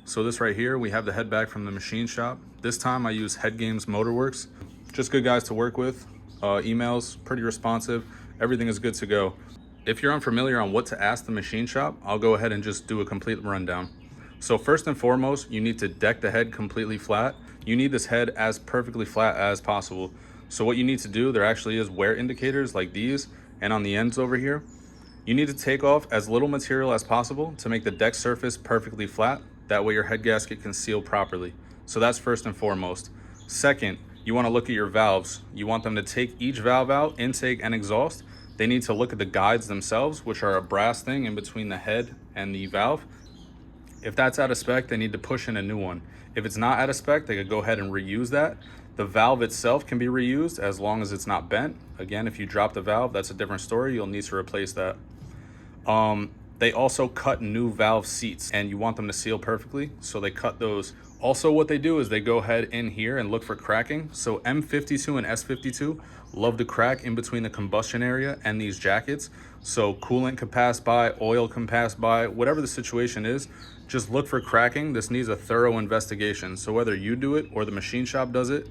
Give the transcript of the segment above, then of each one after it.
So this right here, we have the head back from the machine shop. This time I use Head Games Motorworks. Just good guys to work with. Emails, pretty responsive. Everything is good to go. If you're unfamiliar on what to ask the machine shop, I'll go ahead and just do a complete rundown. So first and foremost, you need to deck the head completely flat. You need this head as perfectly flat as possible. So what you need to do, there actually is wear indicators like these, and on the ends over here, you need to take off as little material as possible to make the deck surface perfectly flat. That way your head gasket can seal properly. So that's first and foremost. Second, you want to look at your valves. You want them to take each valve out, intake and exhaust. They need to look at the guides themselves, which are a brass thing in between the head and the valve. If that's out of spec, they need to push in a new one. If it's not out of spec, they could go ahead and reuse that. The valve itself can be reused as long as it's not bent. Again, if you drop the valve, that's a different story. You'll need to replace that. They also cut new valve seats and you want them to seal perfectly, so they cut those. Also, what they do is they go ahead in here and look for cracking. So M52 and S52 love to crack in between the combustion area and these jackets. So coolant can pass by, oil can pass by, whatever the situation is, just look for cracking. This needs a thorough investigation. So whether you do it or the machine shop does it,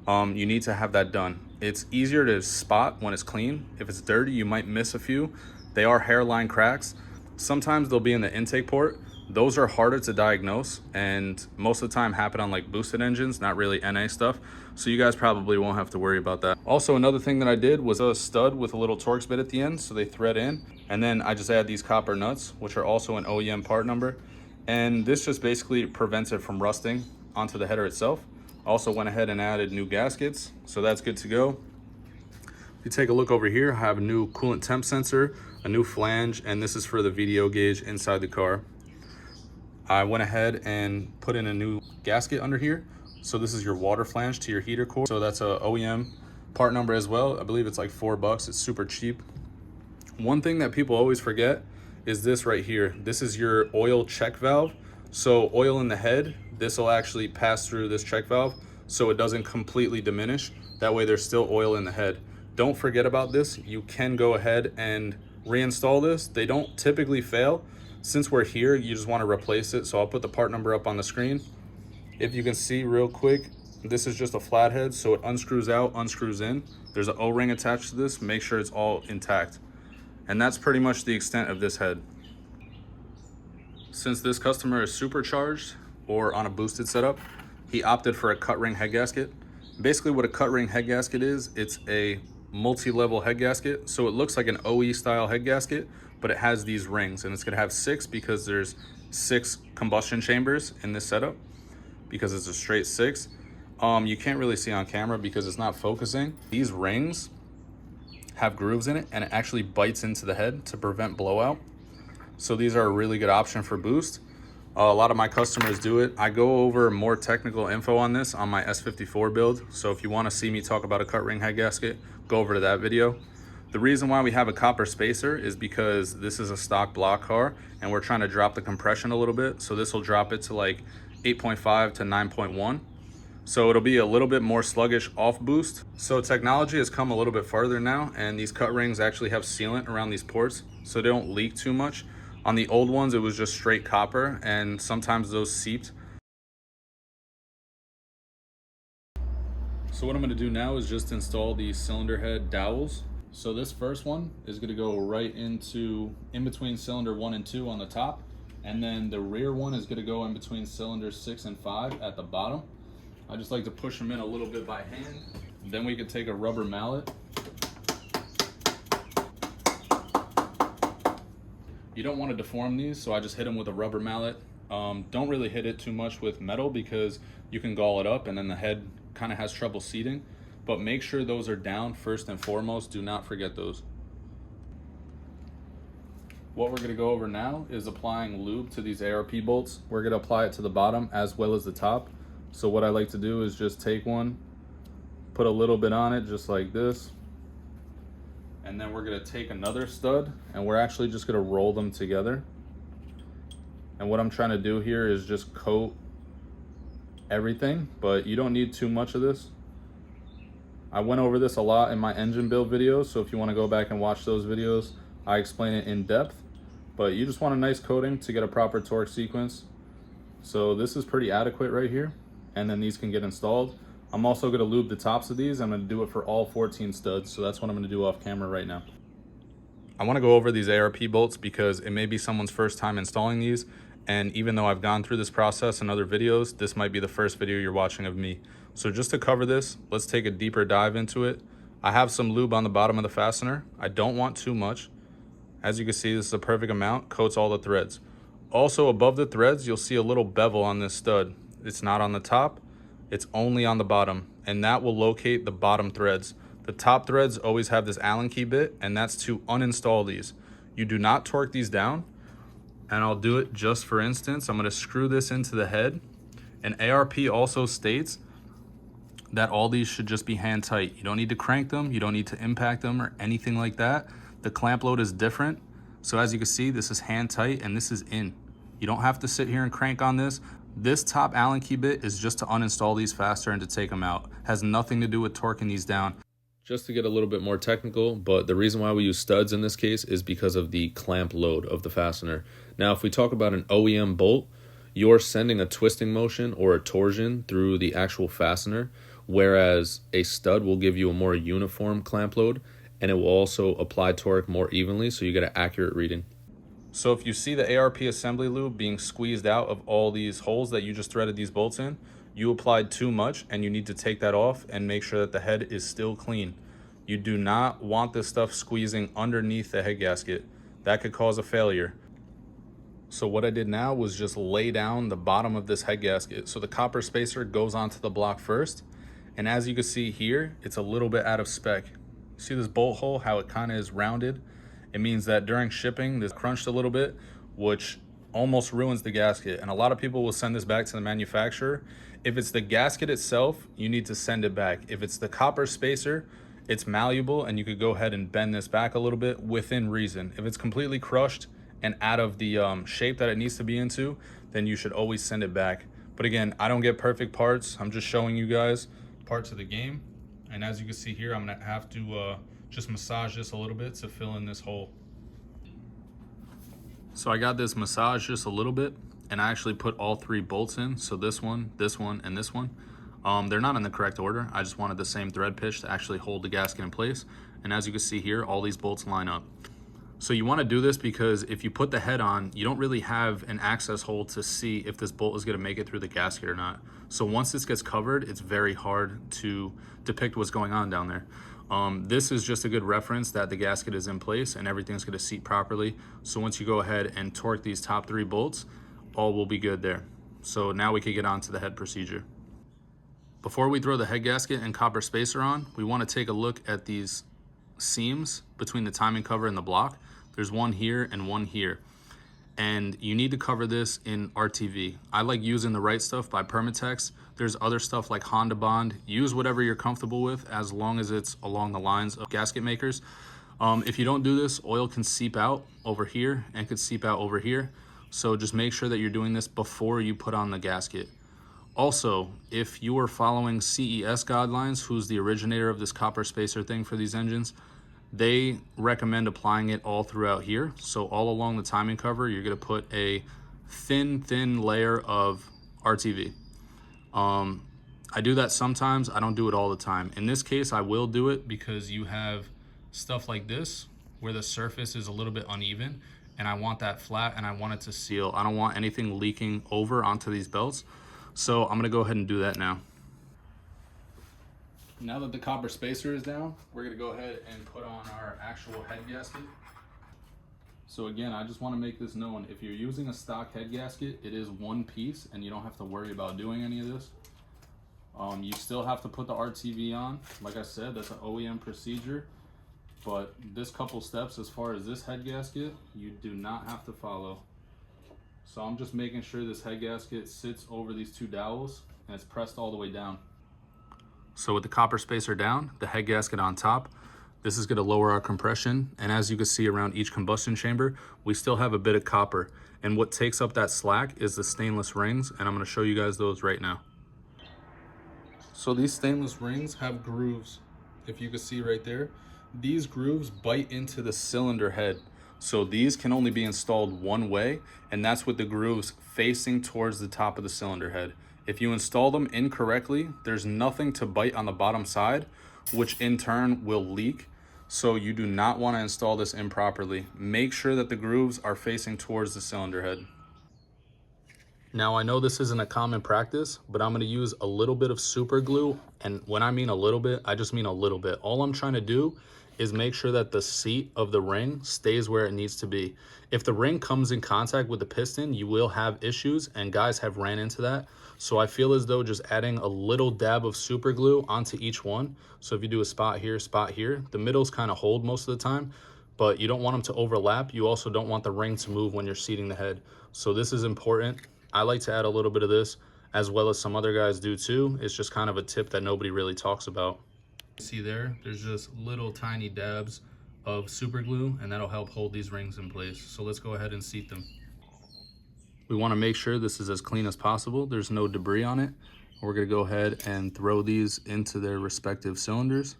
you need to have that done. It's easier to spot when it's clean. If it's dirty, you might miss a few. They are hairline cracks. Sometimes they'll be in the intake port. Those are harder to diagnose and most of the time happen on like boosted engines, not really NA stuff. So you guys probably won't have to worry about that. Also, another thing that I did was a stud with a little Torx bit at the end, so they thread in. And then I just add these copper nuts, which are also an OEM part number. And this just basically prevents it from rusting onto the header itself. Also went ahead and added new gaskets, so that's good to go. If you take a look over here, I have a new coolant temp sensor, a new flange, and this is for the VDO gauge inside the car. I went ahead and put in a new gasket under here. So this is your water flange to your heater core. So that's a OEM part number as well. I believe it's like $4. It's super cheap. One thing that people always forget is this right here. This is your oil check valve. So oil in the head, this will actually pass through this check valve so it doesn't completely diminish. That way there's still oil in the head. Don't forget about this. You can go ahead and reinstall this. They don't typically fail. Since we're here, you just want to replace it. So I'll put the part number up on the screen. If you can see real quick, this is just a flathead. So it unscrews out, unscrews in. There's an O-ring attached to this. Make sure it's all intact. And that's pretty much the extent of this head. Since this customer is supercharged or on a boosted setup, he opted for a Cutring head gasket. Basically what a Cutring head gasket is, it's a multi-level head gasket. So it looks like an OE style head gasket, but it has these rings, and it's gonna have 6 because there's 6 combustion chambers in this setup because it's a straight 6. You can't really see on camera because it's not focusing. These rings have grooves in it and it actually bites into the head to prevent blowout. So these are a really good option for boost. A lot of my customers do it. I go over more technical info on this on my S54 build. So if you want to see me talk about a Cutring head gasket, go over to that video. The reason why we have a copper spacer is because this is a stock block car and we're trying to drop the compression a little bit. So this will drop it to like 8.5 to 9.1. So it'll be a little bit more sluggish off boost. So technology has come a little bit farther now, and these cut rings actually have sealant around these ports so they don't leak too much. On the old ones, it was just straight copper, and sometimes those seeped. So what I'm gonna do now is just install the cylinder head dowels. So this first one is gonna go right in between cylinder 1 and 2 on the top, and then the rear one is gonna go in between cylinders 6 and 5 at the bottom. I just like to push them in a little bit by hand. Then we could take a rubber mallet. You don't want to deform these, so I just hit them with a rubber mallet. Don't really hit it too much with metal because you can gall it up and then the head kind of has trouble seating. But make sure those are down first and foremost. Do not forget those. What we're going to go over now is applying lube to these ARP bolts. We're going to apply it to the bottom as well as the top. So what I like to do is just take one, put a little bit on it just like this, and then we're gonna take another stud and we're actually just gonna roll them together. And what I'm trying to do here is just coat everything, but you don't need too much of this. I went over this a lot in my engine build videos, so if you want to go back and watch those videos, I explain it in depth. But you just want a nice coating to get a proper torque sequence. So this is pretty adequate right here. And then these can get installed. I'm also gonna lube the tops of these. I'm gonna do it for all 14 studs. So that's what I'm gonna do off camera right now. I wanna go over these ARP bolts because it may be someone's first time installing these. And even though I've gone through this process in other videos, this might be the first video you're watching of me. So just to cover this, let's take a deeper dive into it. I have some lube on the bottom of the fastener. I don't want too much. As you can see, this is a perfect amount, coats all the threads. Also above the threads, you'll see a little bevel on this stud. It's not on the top, it's only on the bottom, and that will locate the bottom threads. The top threads always have this Allen key bit, and that's to uninstall these. You do not torque these down, and I'll do it just for instance. I'm gonna screw this into the head, and ARP also states that all these should just be hand tight. You don't need to crank them, you don't need to impact them or anything like that. The clamp load is different. So as you can see, this is hand tight and this is in. You don't have to sit here and crank on this. This top Allen key bit is just to uninstall these faster and to take them out. Has nothing to do with torquing these down. Just to get a little bit more technical, but the reason why we use studs in this case is because of the clamp load of the fastener. Now, if we talk about an OEM bolt, you're sending a twisting motion or a torsion through the actual fastener, whereas a stud will give you a more uniform clamp load, and it will also apply torque more evenly, so you get an accurate reading. So if you see the ARP assembly lube being squeezed out of all these holes that you just threaded these bolts in, you applied too much and you need to take that off and make sure that the head is still clean. You do not want this stuff squeezing underneath the head gasket. That could cause a failure. So what I did now was just lay down the bottom of this head gasket. So the copper spacer goes onto the block first. And as you can see here, it's a little bit out of spec. See this bolt hole, how it kind of is rounded? It means that during shipping, this crunched a little bit, which almost ruins the gasket. And a lot of people will send this back to the manufacturer. If it's the gasket itself, you need to send it back. If it's the copper spacer, it's malleable and you could go ahead and bend this back a little bit within reason. If it's completely crushed and out of the shape that it needs to be into, then you should always send it back. But again, I don't get perfect parts. I'm just showing you guys parts of the game. And as you can see here, I'm gonna have to just massage this a little bit to fill in this hole. So I got this massage just a little bit, and I actually put all three bolts in. So this one, and this one. They're not in the correct order. I just wanted the same thread pitch to actually hold the gasket in place. And as you can see here, all these bolts line up. So you want to do this because if you put the head on, you don't really have an access hole to see if this bolt is going to make it through the gasket or not. So once this gets covered, it's very hard to depict what's going on down there. This is just a good reference that the gasket is in place and everything's going to seat properly. So once you go ahead and torque these top three bolts, all will be good there. So now we can get on to the head procedure. Before we throw the head gasket and copper spacer on, we want to take a look at these seams between the timing cover and the block. There's one here and one here. And you need to cover this in RTV. I like using the Right Stuff by Permatex. There's other stuff like Honda Bond. Use whatever you're comfortable with as long as it's along the lines of gasket makers. If you don't do this, oil can seep out over here and could seep out over here. So just make sure that you're doing this before you put on the gasket. Also, if you are following CES guidelines, who's the originator of this copper spacer thing for these engines, they recommend applying it all throughout here. So all along the timing cover, you're gonna put a thin layer of RTV. I do that sometimes, I don't do it all the time. In this case, I will do it because you have stuff like this where the surface is a little bit uneven and I want that flat and I want it to seal. I don't want anything leaking over onto these belts. So I'm gonna go ahead and do that now. Now that the copper spacer is down, we're gonna go ahead and put on our actual head gasket. So again, I just wanna make this known. If you're using a stock head gasket, it is one piece and you don't have to worry about doing any of this. You still have to put the RTV on. Like I said, that's an OEM procedure. But this couple steps as far as this head gasket, you do not have to follow. So I'm just making sure this head gasket sits over these two dowels and it's pressed all the way down. So with the copper spacer down, the head gasket on top, this is gonna lower our compression. And as you can see around each combustion chamber, we still have a bit of copper. And what takes up that slack is the stainless rings. And I'm gonna show you guys those right now. So these stainless rings have grooves. If you can see right there, these grooves bite into the cylinder head. So these can only be installed one way, and that's with the grooves facing towards the top of the cylinder head. If you install them incorrectly, there's nothing to bite on the bottom side, which in turn will leak. So you do not want to install this improperly. Make sure that the grooves are facing towards the cylinder head. Now I know this isn't a common practice, but I'm going to use a little bit of super glue. And when I mean a little bit, I just mean a little bit. All I'm trying to do is make sure that the seat of the ring stays where it needs to be. If the ring comes in contact with the piston, you will have issues, and guys have ran into that. So I feel as though just adding a little dab of super glue onto each one. So if you do a spot here, the middles kind of hold most of the time, but you don't want them to overlap. You also don't want the ring to move when you're seating the head. So this is important. I like to add a little bit of this, as well as some other guys do too. It's just kind of a tip that nobody really talks about. See there's just little tiny dabs of super glue, and that'll help hold these rings in place. So let's go ahead and seat them. We want to make sure this is as clean as possible. There's no debris on it. We're going to go ahead and throw these into their respective cylinders.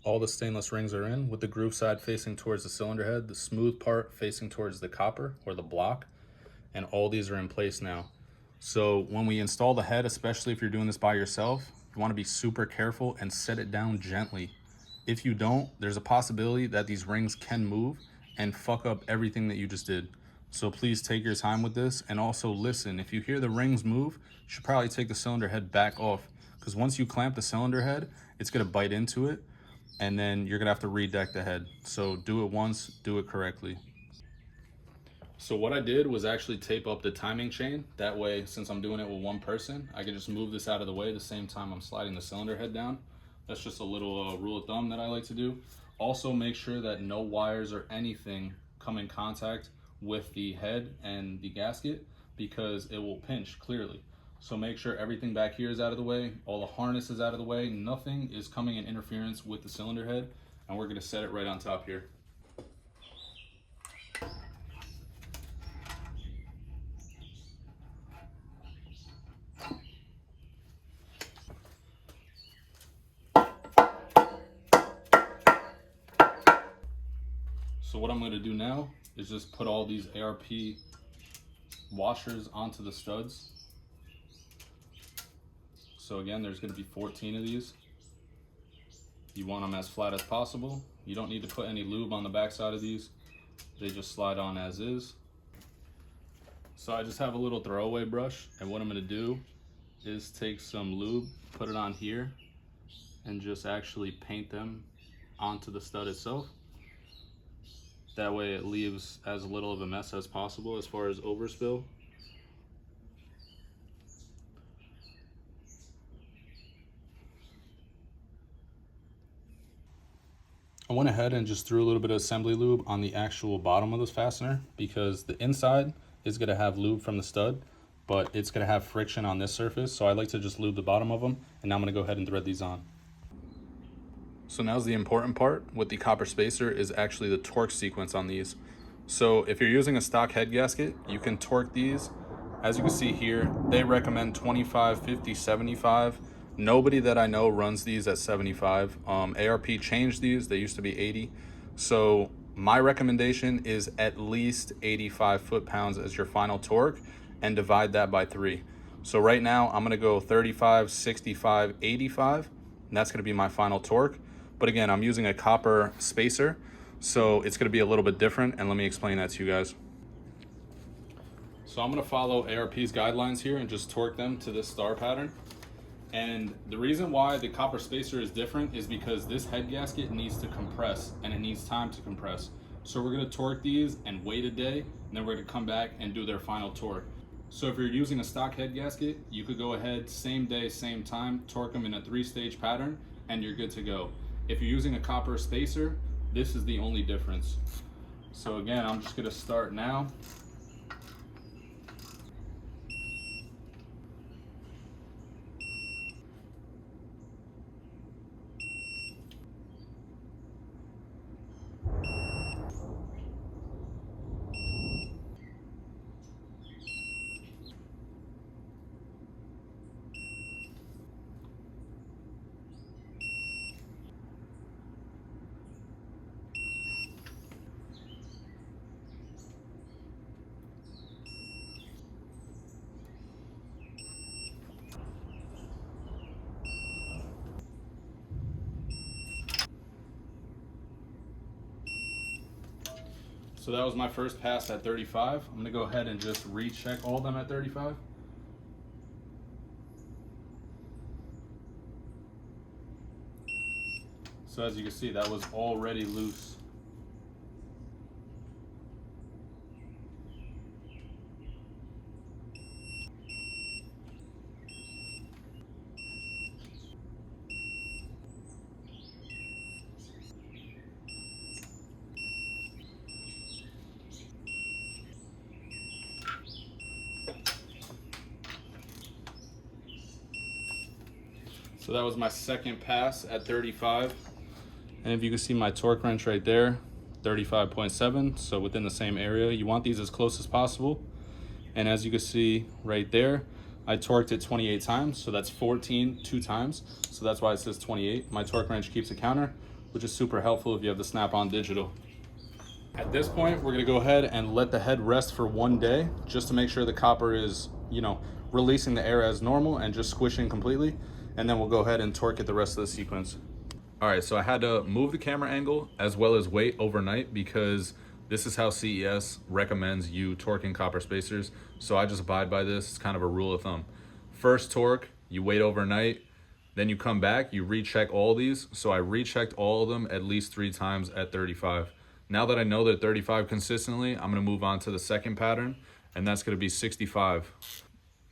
All the stainless rings are in, with the groove side facing towards the cylinder head, the smooth part facing towards the copper or the block, and all these are in place now. So when we install the head, especially if you're doing this by yourself, you want to be super careful and set it down gently. If you don't, there's a possibility that these rings can move and fuck up everything that you just did. So please take your time with this, and also listen. If you hear the rings move, you should probably take the cylinder head back off, because once you clamp the cylinder head, it's going to bite into it, and then you're gonna have to redeck the head. So do it once, do it correctly. So what I did was actually tape up the timing chain. That way, since I'm doing it with one person, I can just move this out of the way the same time I'm sliding the cylinder head down. That's just a little rule of thumb that I like to do. Also, make sure that no wires or anything come in contact with the head and the gasket, because it will pinch clearly. So make sure everything back here is out of the way, all the harness is out of the way, nothing is coming in interference with the cylinder head, and we're gonna set it right on top here. So what I'm gonna do now is just put all these ARP washers onto the studs. So again, there's gonna be 14 of these. You want them as flat as possible. You don't need to put any lube on the back side of these. They just slide on as is. So I just have a little throwaway brush, and what I'm gonna do is take some lube, put it on here, and just actually paint them onto the stud itself. That way it leaves as little of a mess as possible as far as overspill. I went ahead and just threw a little bit of assembly lube on the actual bottom of this fastener, because the inside is going to have lube from the stud, but it's going to have friction on this surface. So I like to just lube the bottom of them, and now I'm going to go ahead and thread these on. So now's the important part with the copper spacer, is actually the torque sequence on these. So if you're using a stock head gasket, you can torque these. As you can see here, they recommend 25, 50, 75. Nobody that I know runs these at 75. ARP changed these, they used to be 80. So my recommendation is at least 85 foot-pounds as your final torque, and divide that by 3. So right now I'm gonna go 35, 65, 85, and that's gonna be my final torque. But again, I'm using a copper spacer, so it's gonna be a little bit different, and let me explain that to you guys. So I'm gonna follow ARP's guidelines here and just torque them to this star pattern. And the reason why the copper spacer is different is because this head gasket needs to compress, and it needs time to compress. So we're gonna torque these and wait a day, and then we're gonna come back and do their final torque. So if you're using a stock head gasket, you could go ahead, same day, same time, torque them in a 3-stage pattern, and you're good to go. If you're using a copper spacer, this is the only difference. So again, I'm just gonna start now. So that was my first pass at 35. I'm gonna go ahead and just recheck all of them at 35. So as you can see, that was already loose. So that was my second pass at 35. And if you can see my torque wrench right there, 35.7, so within the same area. You want these as close as possible. And as you can see right there, I torqued it 28 times, so that's 14 two times. So that's why it says 28. My torque wrench keeps a counter, which is super helpful if you have the Snap-on digital. At this point, we're gonna go ahead and let the head rest for 1 day, just to make sure the copper is, releasing the air as normal and just squishing completely. And then we'll go ahead and torque it the rest of the sequence. All right, so I had to move the camera angle as well as wait overnight because this is how CES recommends you torquing copper spacers. So I just abide by this. It's kind of a rule of thumb. First torque, you wait overnight, then you come back, you recheck all these. So I rechecked all of them at least 3 times at 35. Now that I know they're 35 consistently, I'm gonna move on to the second pattern, and that's gonna be 65.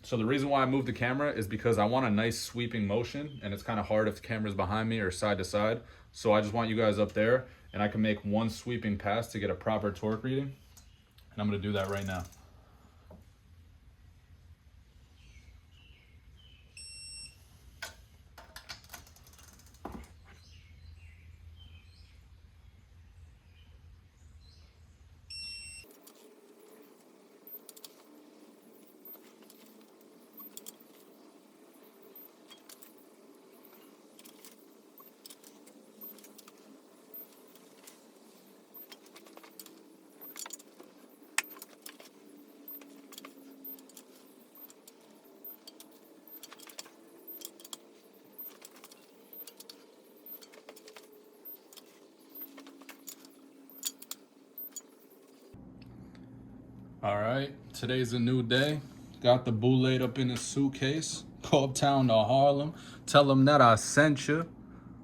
So the reason why I moved the camera is because I want a nice sweeping motion, and it's kind of hard if the camera's behind me or side to side. So I just want you guys up there, and I can make one sweeping pass to get a proper torque reading. And I'm gonna do that right now. All right, today's a new day. Got the boo laid up in a suitcase. Go uptown to Harlem. Tell them that I sent you.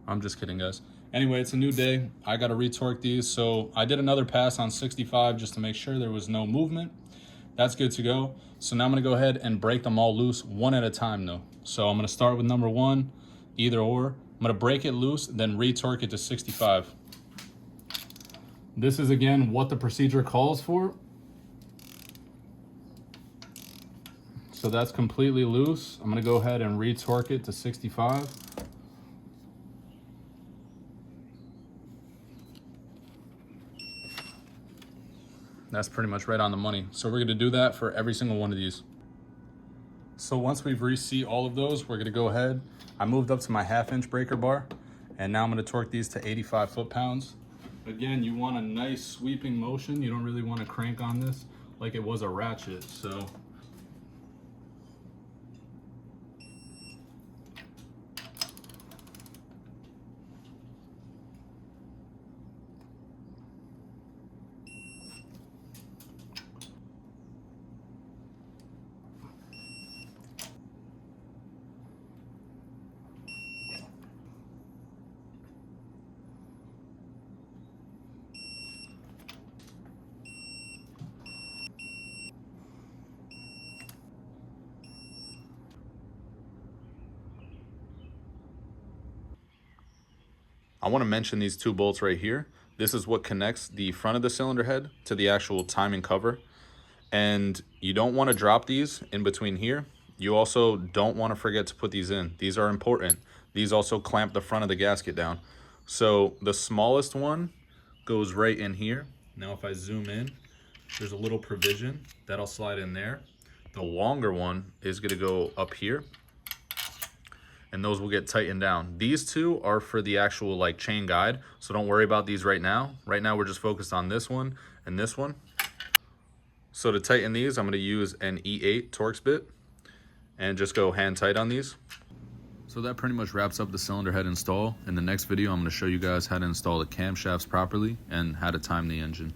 I'm just kidding, guys. Anyway, it's a new day. I got to retorque these. So I did another pass on 65 just to make sure there was no movement. That's good to go. So now I'm going to go ahead and break them all loose one at a time though. So I'm going to start with number 1, either or. I'm going to break it loose, then retorque it to 65. This is again what the procedure calls for. So that's completely loose. I'm gonna go ahead and retorque it to 65. That's pretty much right on the money. So we're gonna do that for every single one of these. So once we've reseat all of those, we're gonna go ahead. I moved up to my 1/2-inch breaker bar, and now I'm gonna torque these to 85 foot-pounds. Again, you want a nice sweeping motion. You don't really wanna crank on this like it was a ratchet, so. I want to mention these 2 bolts right here. This is what connects the front of the cylinder head to the actual timing cover. And you don't want to drop these in between here. You also don't want to forget to put these in. These are important. These also clamp the front of the gasket down. So the smallest one goes right in here. Now if I zoom in, there's a little provision that'll slide in there. The longer one is going to go up here, and those will get tightened down. These 2 are for the actual chain guide, so don't worry about these right now. Right now we're just focused on this one and this one. So to tighten these, I'm going to use an E8 Torx bit and just go hand tight on these. So that pretty much wraps up the cylinder head install. In the next video, I'm going to show you guys how to install the camshafts properly and how to time the engine.